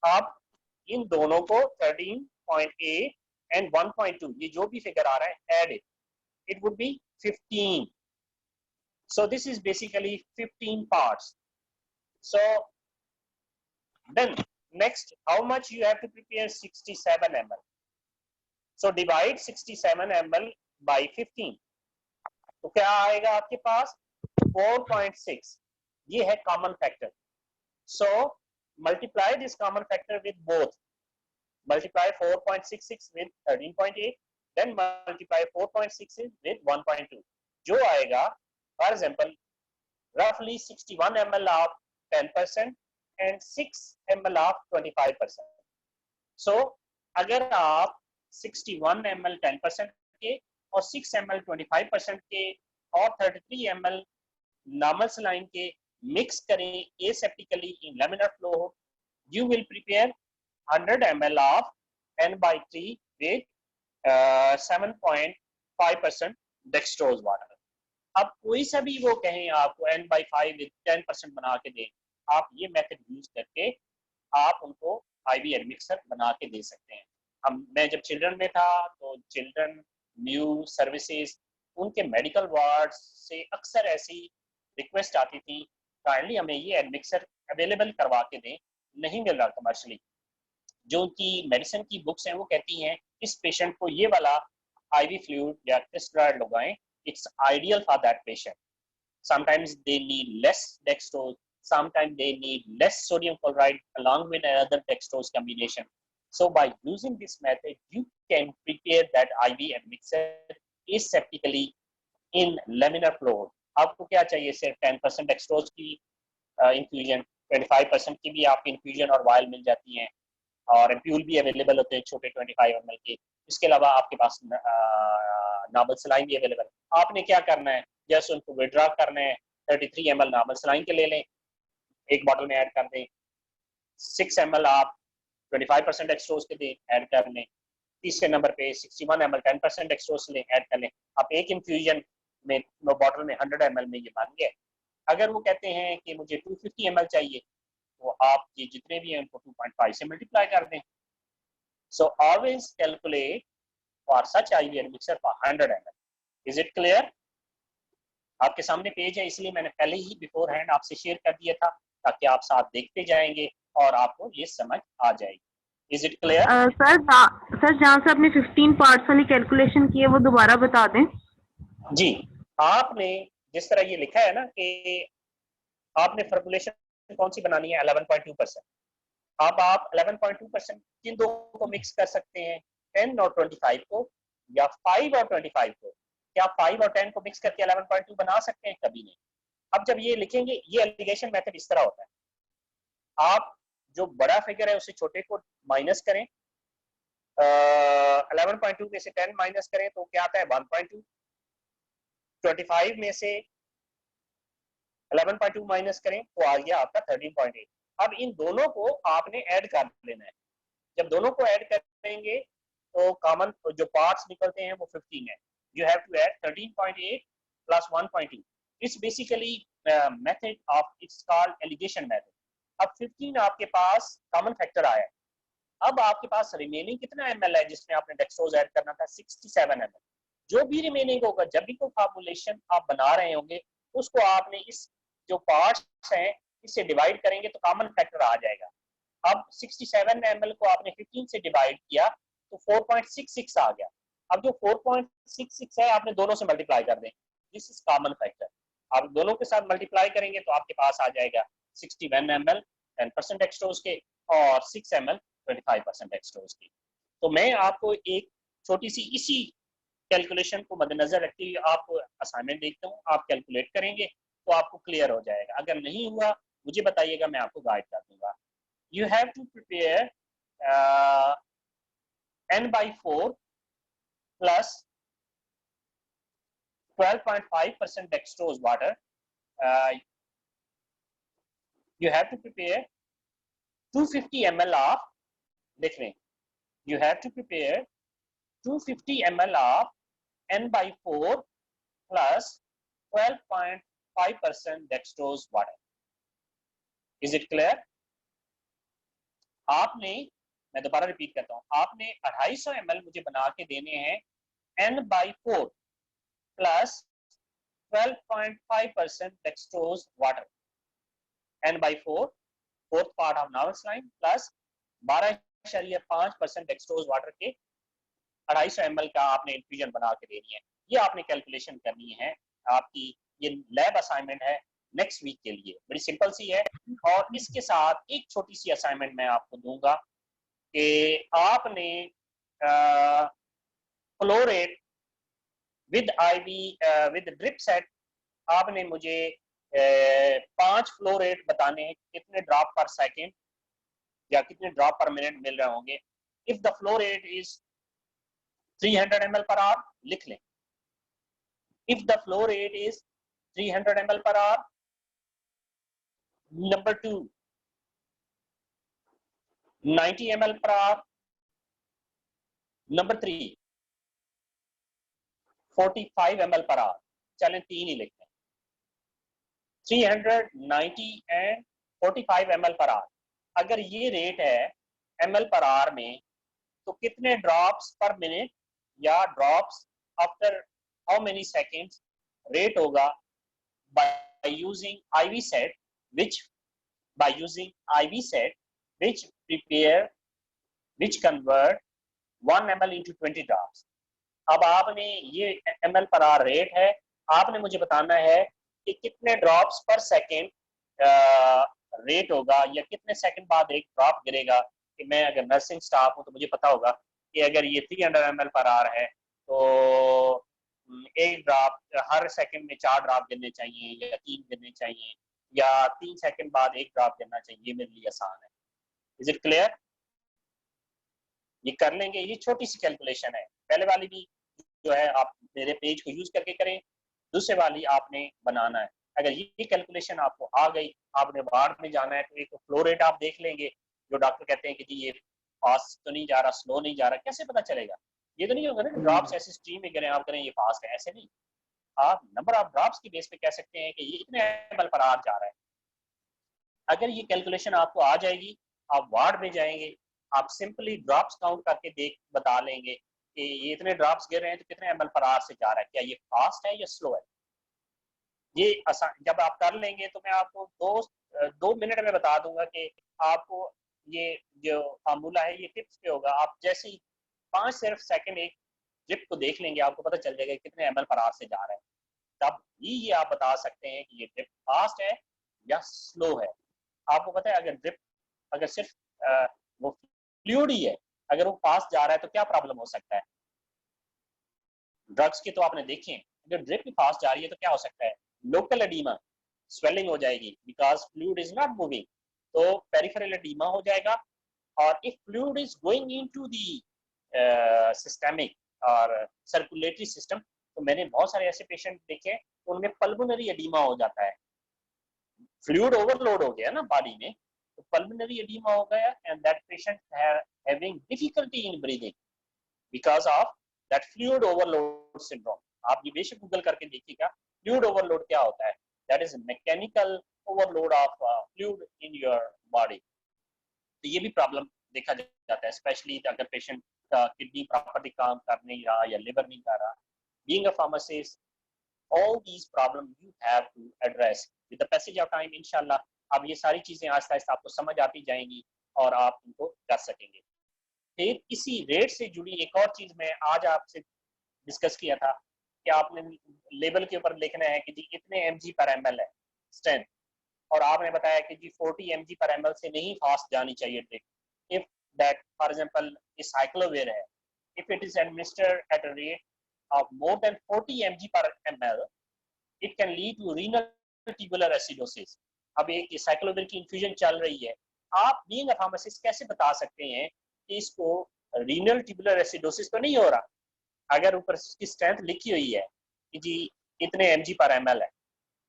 आप इन दोनों को 13.8 and 1.2 ये जो भी फिगर आ रहा है add it would be 15. So this is basically 15 parts. So then next how much you have to prepare 67 ml. So divide 67 ml by 15. तो क्या आएगा आपके पास 4.6. ये है common factor. So multiply this common factor with both. Multiply 4.66 with 13.8, then multiply 4.66 with 1.2. जो आएगा, for example, roughly 61 ml of 10% and 6 ml of 25%. So अगर आप 61 ml 10% के और 6 ml 25% के और 33 ml normal saline के mix करें aseptically in laminar flow, you will prepare 100 ml of N/3 with 7.5% dextrose water. अब कोई सा भी वो कहें आपको N/5 with 10% बना के दें, आप ये मेथड यूज करके आप उनको IV एडमिक्सर बना के दे सकते हैं. मैं जब चिल्ड्रन में था तो चिल्ड्रन न्यू सर्विसेज उनके मेडिकल वार्ड से अक्सर ऐसी रिक्वेस्ट आती थी, काइंडली हमें ये एडमिक्सर अवेलेबल करवा के दें, नहीं मिल रहा कमर्शियली. जो उनकी मेडिसिन की बुक्स हैं वो कहती हैं इस पेशेंट को ये वाला IV फ्लूइड या क्रिस्टलाइड लगाएं, it's ideal for that patient. Sometimes they need less dextrose, sometimes they need less sodium chloride along with another dextrose combination. So by using this method, you can prepare that IV admixture aseptically in laminar flow. आपको क्या चाहिए, सिर्फ 10% dextrose की infusion, 25% की भी आपकी infusion और vial मिल जाती हैं, और एम्प्यूल भी अवेलेबल होते हैं छोटे 25 ml के. इसके अलावा आपके पास नॉर्मल सलाइन भी अवेलेबल. आपने क्या करना है, जस्ट उनको विड्रॉ करना है. 33 ml नॉर्मल सलाइन के ले लें, एक बॉटल में ऐड कर दें. 6 ml आप 25% डेक्सट्रोज के दें, ऐड कर लें. तीसरे नंबर पे 61 ml 10% डेक्सट्रोज लें, ऐड कर लें. आप एक इन्फ्यूजन में बॉटल में 100 ml में ये बन गया. अगर वो कहते हैं कि मुझे 250 ml चाहिए, तो आप ये जितने भी हैं उनको 2.5 से मल्टीप्लाई कर दें. So always calculate for such IV admixture for 100 ml. Is it clear? आपके सामने पेज है, इसलिए मैंने पहले ही बिफोर हैंड आपसे शेयर कर दिया था ताकि आप साथ देखते जाएंगे और आपको ये समझ आ जाएगी. Is it clear? सर जहाँ से आपने 15 पार्ट्स वाली कैलकुलेशन की है वो दोबारा बता दें. जी, आपने जिस तरह ये लिखा है ना कि आपने फॉर्मूलेशन कौन सी बनानी है, 11.2%. अब आप 11.2% किन दो को मिक्स कर सकते हैं, 10 और 25 को, या 5 और 25 को. क्या 5 और 10 को मिक्स करके 11.2 बना सकते हैं? कभी नहीं. अब जब ये लिखेंगे, ये एलिगेशन मेथड इस तरह होता है, आप जो बड़ा फिगर है उससे छोटे को माइनस करें, 11.2 में से 10 माइनस करें तो क्या आता है 1.2. 25 में से 11.2 माइनस करें तो आ गया आपका 13.8. अब इन दोनों को आपने ऐड कर लेना है. जब दोनों को ऐड करेंगे तो कॉमन जो पार्ट्स निकलते हैं वो 15 है. You have to add 13.8 plus 1.2. It's basically method of, it's called alligation method. अब 15 आपके पास कॉमन फैक्टर आया है. अब आपके पास रिमेनिंग कितना ml है जिसमें आपने डेक्सट्रोज ऐड करना था, 67 ml. जो भी रिमेनिंग होगा, जब भी कोई फॉर्मूलेशन आप बना रहे होंगे, उसको आपने इस जो पार्ट्स हैं इससे डिवाइड करेंगे तो कॉमन फैक्टर आ जाएगा. अब 67 ml को आपने 15 से डिवाइड किया तो 4.66 आ गया. अब जो 4.66 है आपने दोनों से मल्टीप्लाई कर दें, दिस इज कॉमन फैक्टर. आप दोनों के साथ मल्टीप्लाई करेंगे तो आपके पास आ जाएगा 61 ml 10% डेक्सट्रोज के और 6 ml 25% डेक्सट्रोज के. तो मैं आपको एक छोटी सी इसी कैलकुलेशन को मद्देनजर रखते हुए आपको असाइनमेंट देखता हूँ, आप कैलकुलेट करेंगे तो आपको क्लियर हो जाएगा. अगर नहीं हुआ मुझे बताइएगा, मैं आपको गाइड कर दूंगा. You have to prepare N/4 plus 12.5% dextrose water. You have to prepare 250 ml of, देख लें, you have to prepare 250 ml of N/4 plus 12.5% dextrose water. Is it clear? आपने, मैं दोबारा रिपीट करता हूं, आपने 250 ml मुझे बना के देने हैं N/4 plus 12.5% dextrose water. N/4 fourth part of normal saline plus 12.5% dextrose water के 250 ml का आपने इन्फ्यूजन बना के देनी है. ये आपने कैलकुलेशन करनी है. आपकी ये लैब असाइनमेंट है, नेक्स्ट वीक के लिए, बड़ी सिंपल सी है। और इसके साथ एक छोटी सी असाइनमेंट मैं आपको दूंगा कि आपने flow rate with IV with drip set, आपने मुझे 5 फ्लो रेट बताने हैं, कितने ड्रॉप पर सेकेंड या कितने ड्रॉप पर मिनट मिल रहे होंगे। If the flow rate is 300 ml per hour, लिख लें। If the flow rate is 300 ml per hour, number 2, 90 ml per hour, number 3, 45 ml per hour। चलें 3 ही लिखते हैं, 300, 90 and 45 ml per hour। अगर ये रेट है ml per hour में, तो कितने ड्रॉप्स पर मिनट या drops after how many seconds rate होगा by using IV set, which convert 1 ml into 20 drops। अब आपने ये ml per hour रेट है, आपने मुझे बताना है कि कितने ड्रॉप्स पर सेकेंड रेट होगा या कितने सेकंड बाद एक ड्रॉप गिरेगा। कि मैं अगर नर्सिंग स्टाफ हूं तो मुझे पता होगा कि अगर ये 300 ml पर आवर है तो एक ड्रॉप हर सेकंड में 4 ड्रॉप गिरने चाहिए या 3 गिरने चाहिए या 3 सेकंड बाद एक ड्रॉप गिरना चाहिए। ये मेरे लिए आसान है। Is it clear? ये कर लेंगे। ये छोटी सी कैलकुलेशन है। पहले वाली भी जो है आप मेरे पेज को यूज करके करें, दूसरे वाली आपने बनाना है। अगर ये कैलकुलेशन आपको आ गई, आपने वार्ड में जाना है तो एक फ्लो रेट आप देख लेंगे। जो डॉक्टर कहते हैं कि जी ये फास्ट तो नहीं जा रहा, स्लो नहीं जा रहा, कैसे पता चलेगा? ये तो नहीं होगा ना ड्रॉप्स ऐसे स्ट्रीम में गिरे आप करें ये फास्ट है, ऐसे नहीं। आप नंबर ऑफ ड्रॉप्स की बेस पे कह सकते हैं कि ये इतने ml पर आवर जा रहा है। अगर ये कैलकुलेशन आपको आ जाएगी, आप वार्ड में जाएंगे, आप सिंपली ड्रॉप्स काउंट करके बता लेंगे कि ये इतने ड्रॉप्स गिर रहे हैं तो कितने ml पर आवर से जा रहा है, क्या ये फास्ट है या स्लो है। ये आसान जब आप कर लेंगे तो मैं आपको 2 मिनट में बता दूंगा कि आपको ये जो फार्मूला है ये टिप्स पे होगा। आप जैसे ही 5 सिर्फ सेकंड एक ड्रिप को देख लेंगे, आपको पता चल जाएगा कितने ml पर आवर से जा रहा है। तब ही ये आप बता सकते हैं कि ये ड्रिप फास्ट है या स्लो है। आपको पता है अगर सिर्फ वो फ्लूइड ही है, अगर वो फास्ट जा रहा है तो क्या प्रॉब्लम हो सकता है? ड्रग्स के तो आपने देखे, अगर ड्रिप भी फास्ट जा रही है तो क्या हो सकता है? लोकल एडीमा, स्वेलिंग हो जाएगी because fluid is not moving, तो पेरिफेरल एडीमा हो जाएगा। और if fluid is going into the systemic और सर्कुलेटरी सिस्टम, तो मैंने बहुत सारे ऐसे पेशेंट देखे उनमें पल्मोनरी एडीमा हो जाता है। फ्लूइड ओवरलोड हो गया ना बॉडी में, तो पल्मोनरी एडीमा हो गया and that patient having difficulty in breathing because of that fluid overload syndrome. आप ये बेशक गूगल करके देखिएगा फ्लूइड ओवरलोड क्या होता है। That is mechanical overload of fluid in your body. तो ये भी प्रॉब्लम देखा जाता है, स्पेशली अगर पेशेंट का किडनी प्रॉपर्ली काम कर नहीं रहा या लिवर नहीं कर रहा। Being a pharmacist, all these problems you have to address with the passage of time। इंशाल्लाह अब ये सारी चीजें आहिस्ता आहिस्ता आपको समझ आती जाएंगी और आप इनको कर सकेंगे। फिर इसी रेट से जुड़ी एक और चीज मैं आज आपसे डिस्कस किया था कि आपने लेबल के ऊपर लिखना है कि जी इतने mg पर ml है स्ट्रेंथ, और आपने बताया कि जी 40 mg पर ml से नहीं फास्ट जानी चाहिए drip. If that for example इस साइक्लोवेर है, if it is administered at a rate of more than 40 mg per ml, it can lead to renal tubular acidosis। अब एक साइक्लोवेर की इन्फ्यूजन चल रही है, आप बीइंग अ फार्मासिस्ट कैसे बता सकते हैं कि इसको रीनल ट्यूबुलर एसिडोसिस तो नहीं हो रहा? अगर ऊपर उसकी स्ट्रेंथ लिखी हुई है कि जी इतने mg पर ml है,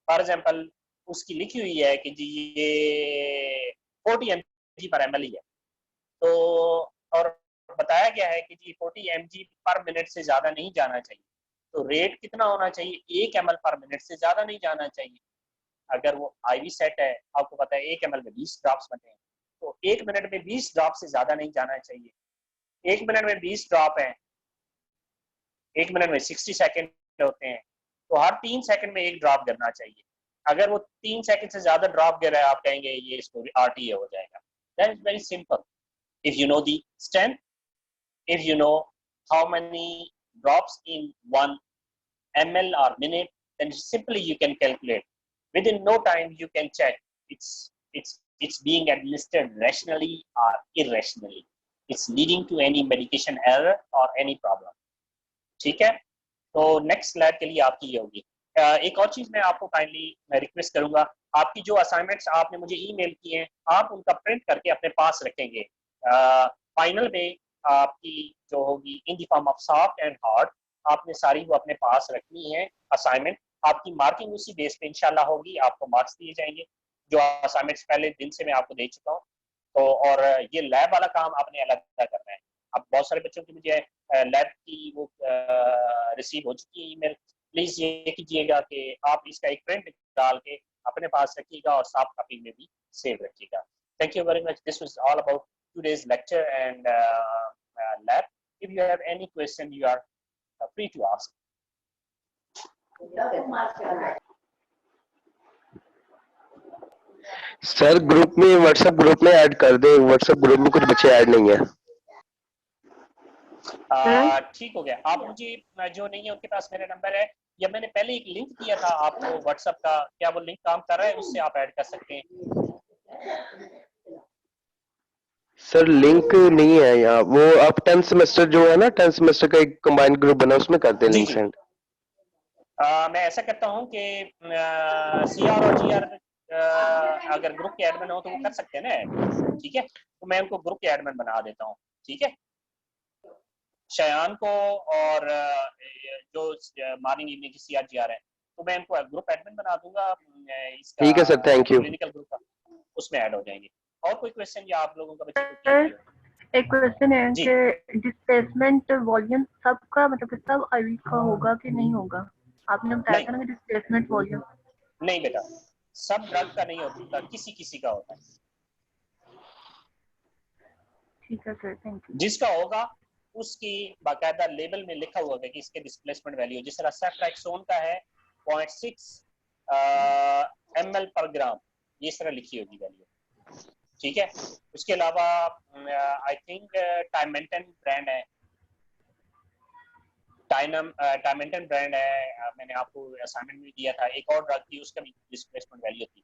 फॉर एग्जांपल उसकी लिखी हुई है कि जी ये 40 mg पर ml ही है, तो और बताया गया है कि जी 40 mg पर मिनट से ज्यादा नहीं जाना चाहिए, तो रेट कितना होना चाहिए? 1 ml पर मिनट से ज्यादा नहीं जाना चाहिए। अगर वो IV सेट है, आपको पता है 1 ml में 20 ड्रॉप्स बने हैं, तो 1 मिनट में 20 ड्रॉप से ज्यादा नहीं जाना चाहिए। 1 मिनट में 20 ड्रॉप है, 1 मिनट में 60 सेकेंड होते हैं, तो हर 3 सेकेंड में एक ड्रॉप गिरना चाहिए। अगर वो 3 सेकेंड से ज्यादा ड्रॉप गिर रहा है, आप कहेंगे ये इसको RTA हो जाएगा। That is very simple. If you know the strength, if you know how many drops in 1 ml or minute, then simply you can calculate within no time you can check it's being administered rationally or irrationally. It's leading to any medication error or any problem. ठीक है, तो नेक्स्ट स्लाइड के लिए आपकी ये होगी। एक और चीज मैं आपको काइंडली मैं रिक्वेस्ट करूंगा, आपकी जो असाइनमेंट्स आपने मुझे ईमेल किए हैं आप उनका प्रिंट करके अपने पास रखेंगे। फाइनल में आपकी जो होगी in the form of soft and hard, आपने सारी वो अपने पास रखनी है असाइनमेंट। आपकी मार्किंग उसी बेस पे इंशाल्लाह होगी, आपको मार्क्स दिए जाएंगे जो असाइनमेंट्स पहले दिन से मैं आपको दे चुका हूँ। तो और ये लैब वाला काम आपने अलग करना है। अब बहुत सारे बच्चों की मुझे लैब की वो रिसीव हो चुकी है ईमेल, प्लीज ये कीजिएगा कि आप इसका एक प्रिंट डाल के अपने पास रखिएगा और सॉफ्ट कॉपी में भी सेव रखिएगा। Thank you very much. This was all about today's lecture and lab. If you have any question, you are free to ask. Sir group में, व्हाट्सएप ग्रुप में ऐड कर दे, व्हाट्सएप ग्रुप में कुछ बच्चे ऐड नहीं है। ठीक हो गया। आप मुझे जो नहीं है उनके पास मेरा नंबर है, या मैंने पहले एक लिंक दिया था आपको व्हाट्सएप का, क्या वो लिंक काम कर रहा है? उससे आप ऐड कर सकते हैं। सर लिंक नहीं है यहाँ, वो आप 10th सेमेस्टर जो है ना, 10th सेमेस्टर का एक कंबाइंड ग्रुप बना, उसमें करते हैं लिंक सेंड। मैं ऐसा करता हूँ कि सीआर और जीआर अगर ग्रुप के एडमिन हो तो वो कर सकते हैं ना, ठीक है, तो मैं उनको ग्रुप के एडमिन बना देता हूँ, ठीक है। शयान को और जो मॉर्निंग इवनिंग की सीआर जीआर है तो मैं इनको ग्रुप एडमिन बना दूंगा इसका, ठीक है sir, thank you. Clinical group का, उसमें ऐड हो जाएंगे। और कोई क्वेश्चन या आप लोगों का बच्चे को? एक क्वेश्चन है कि डिस्प्लेसमेंट वॉल्यूम सबका मतलब कि सब आईवी का होगा कि नहीं होगा? आपने बताया था ना कि डिस्प्लेसमेंट वॉल्यूम। नहीं बेटा, सब ड्रग का नहीं होता, किसी किसी का होता है। ठीक है सर, थैंक यू। जिसका होगा उसकी बाकायदा लेबल में लिखा हुआ है कि इसके डिस्प्लेसमेंट वैल्यू, जिस तरह सेफ्ट्रैक्सोन का है 0.6 ml पर ग्राम, ये इस तरह लिखी होगी वैल्यू, ठीक है। उसके अलावा आई थिंक टाइमेंटन ब्रांड है, टाइमेंटन ब्रांड है, मैंने आपको असाइनमेंट में दिया था। एक और ड्रग थी उसका भी डिस्प्लेसमेंट वैल्यू थी,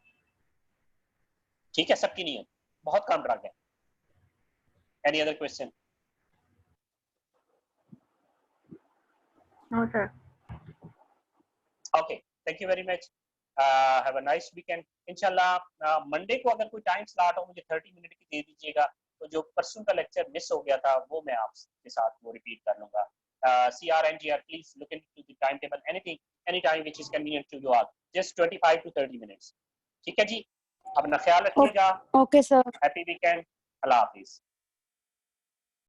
ठीक है, सबकी नहीं है, बहुत कम ड्रग है। Any other question? No sir. Okay, thank you very much. Have a nice weekend. इंशाल्लाह मंडे को अगर कोई टाइम स्लॉट हो मुझे 30 मिनट की दे दीजिएगा, तो जो परसों का लेक्चर मिस हो गया था वो मैं आपके साथ वो रिपीट कर लूंगा। CR and GR, please look into the timetable, any time which is convenient to you all, just 25 to 30 minutes, ठीक है जी। अपना ख्याल रखिएगा। ओके सर, हैप्पी वीकेंड, अल्लाह हाफिज।